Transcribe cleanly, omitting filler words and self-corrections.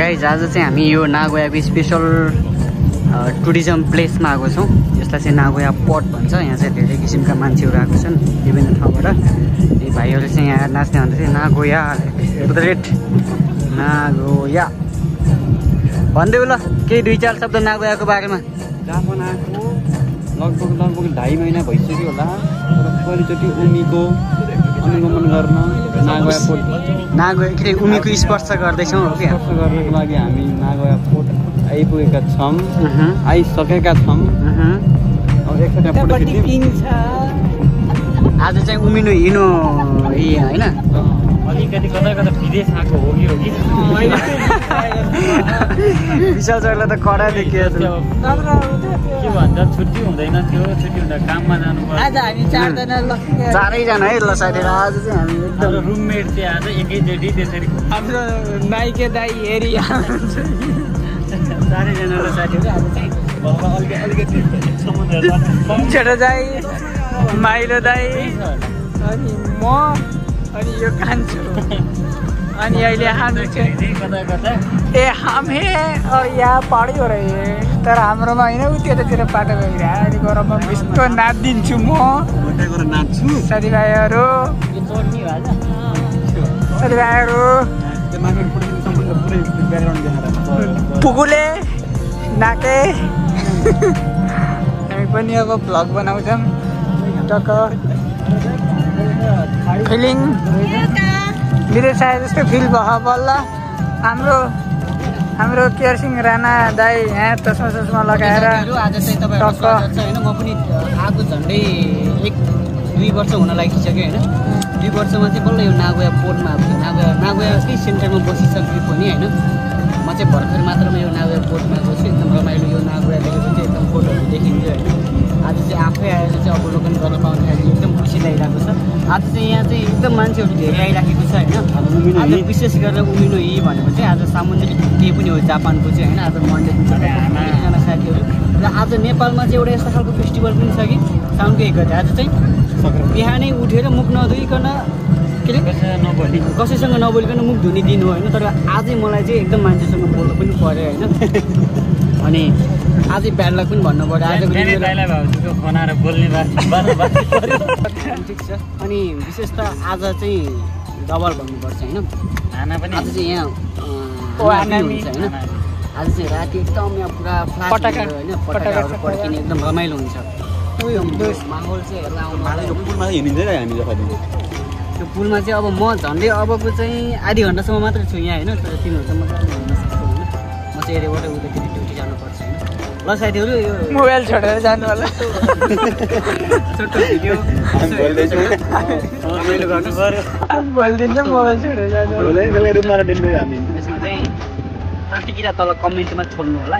Guys आज चाहिँ हामी यो नागोयाको स्पेसल टुरिज्म प्लेसमा आएको छौँ। यसलाई चाहिँ नागोया पोर्ट भन्छ। यहाँ चाहिँ धेरै किसिमका मान्छेहरू आएको छन् विभिन्न ठाउँबाट। यी भाइहरूले चाहिँ यहाँ नाच्ने भन्दा चाहिँ नागोया नागोया भन्दै ल केही 2-4 शब्द नागोयाको बारेमा। जापान आएको लगभग 2.5 महिना भइसक्यो होला। तर पहिलोचोटि उमीको अनुगमन गर्न नागोया पोर्ट उमीको स्पर्श गर्दैछौँ हो क्या। स्पर्श गर्नको लागि हामी नागोया पोर्ट आइपुगेका छौँ, आइसकेका छौँ। अब एकचोटि फोटो खिच्यौँ। आज चाहिँ उमिनु हिँड्नु होइन, अलिकति कता कता विदेश आएको हो कि विशाल सरलाई त कडा देखिएको छ। के भन्छ छुट्टी हुँदैन थियो, छुट्टी हुँदा काममा जानु पर्छ। आज हामी 4 जना चारैजना है ल साथीहरू। आज चाहिँ हामी एकदम रुममेट चाहिँ आज एकैचोटि त्यसरी हाम्रो नाइके दाई हेरी चारैजना ल साथीहरू। आज चाहिँ अलिकति समुद्र छोटो दाई, माइलो दाई, अनि म, अनि यो कान्छु, अनि अहिले हामी चाहिँ कता कता हम है और यहाँ पहाडी हो रही है। तर हाम्रोमा होइन उतितिर बाटो गइरहेको अहिले गरममा यस्तो नाचिदिन्छु म साथीभाइहरू। पुगुले नाके हामी पनि अब भ्लग बनाउँछौँ। टक्क फिलिङ मेरो सायद जस्तो फिल भयो बल्ल। हाम्रो केयर सिंह राणा दाई यहाँ चस्मा लगाएर आज चाहिँ तपाईँहरू स्वागत छ होइन। म पनि आएको झन्डै 1-2 वर्ष हुन लागिसक्यो होइन। 2 वर्षमा चाहिँ बल्ल यो नागोया पोर्टमा नागोयाकै सेन्टरमा बसिसक्यो पनि होइन। म चाहिँ भर्खर मात्रमा यो नागोया पोर्टमा बस्छु। एकदम रमाइलो यो नागोया देखेको चाहिँ एकदम फोटोहरू देखिन्छ होइन। आज चाहिँ आफै आएर चाहिँ अवलोकन गर्न पाउँदाखेरि एकदम खुसी लागिरहेको छ। आज चाहिँ यहाँ चाहिँ एकदम मान्छेहरू धेरै आइराखेको छ होइन। आज विशेष गरेर उमिनो हि भनेको चाहिँ आज सामुद्रिक केही पनि हो जापानको चाहिँ होइन। आज मन्डे एकजना साथीहरू र आज नेपालमा चाहिँ एउटा यस्तो खालको फेस्टिभल पनि छ कि साउनको 1 गते। आज चाहिँ बिहानै उठेर मुख नधोइकन के अरे कसैसँग नबोलिकन मुख धुने दिन हो होइन। तर आजै मलाई चाहिँ एकदम मान्छेसँग बोल्नु पनि पऱ्यो होइन। अनि आजै ब्याड लक पनि भन्नु पऱ्यो। आज बनाएर बोल्ने ठिक छ। अनि विशेष त आज चाहिँ डबल भन्नुपर्छ होइन। खाना पनि आज चाहिँ यहाँ हुन्छ होइन। आज चाहिँ राति एकदम यहाँ पुरा पटाकाहरू होइन, पटाकाहरू पड्किने एकदम रमाइलो हुन्छ। माहौल चाहिँ हेर्न आउनु पुलमा हिँडिन्छ हामी जसरी। त्यो पुलमा चाहिँ अब म झन्डै अबको चाहिँ आधी घन्टासम्म मात्रै छु यहाँ होइन। तर 3 घन्टासम्म हिँड्न सक्छु होइन। म चाहिँ यहाँबाट उतातिर ड्युटी जानुपर्छ होइन। ल साथीहरू यो मोबाइल छोडेर जानु होला। छोटो भिडियो रमाइलो गर्नु पऱ्यो। बोलिदिन्छ मोबाइल छोडेर जानु होला। त्यसमा चाहिँ प्रतिक्रिया तल कमेन्टमा छोड्नु होला।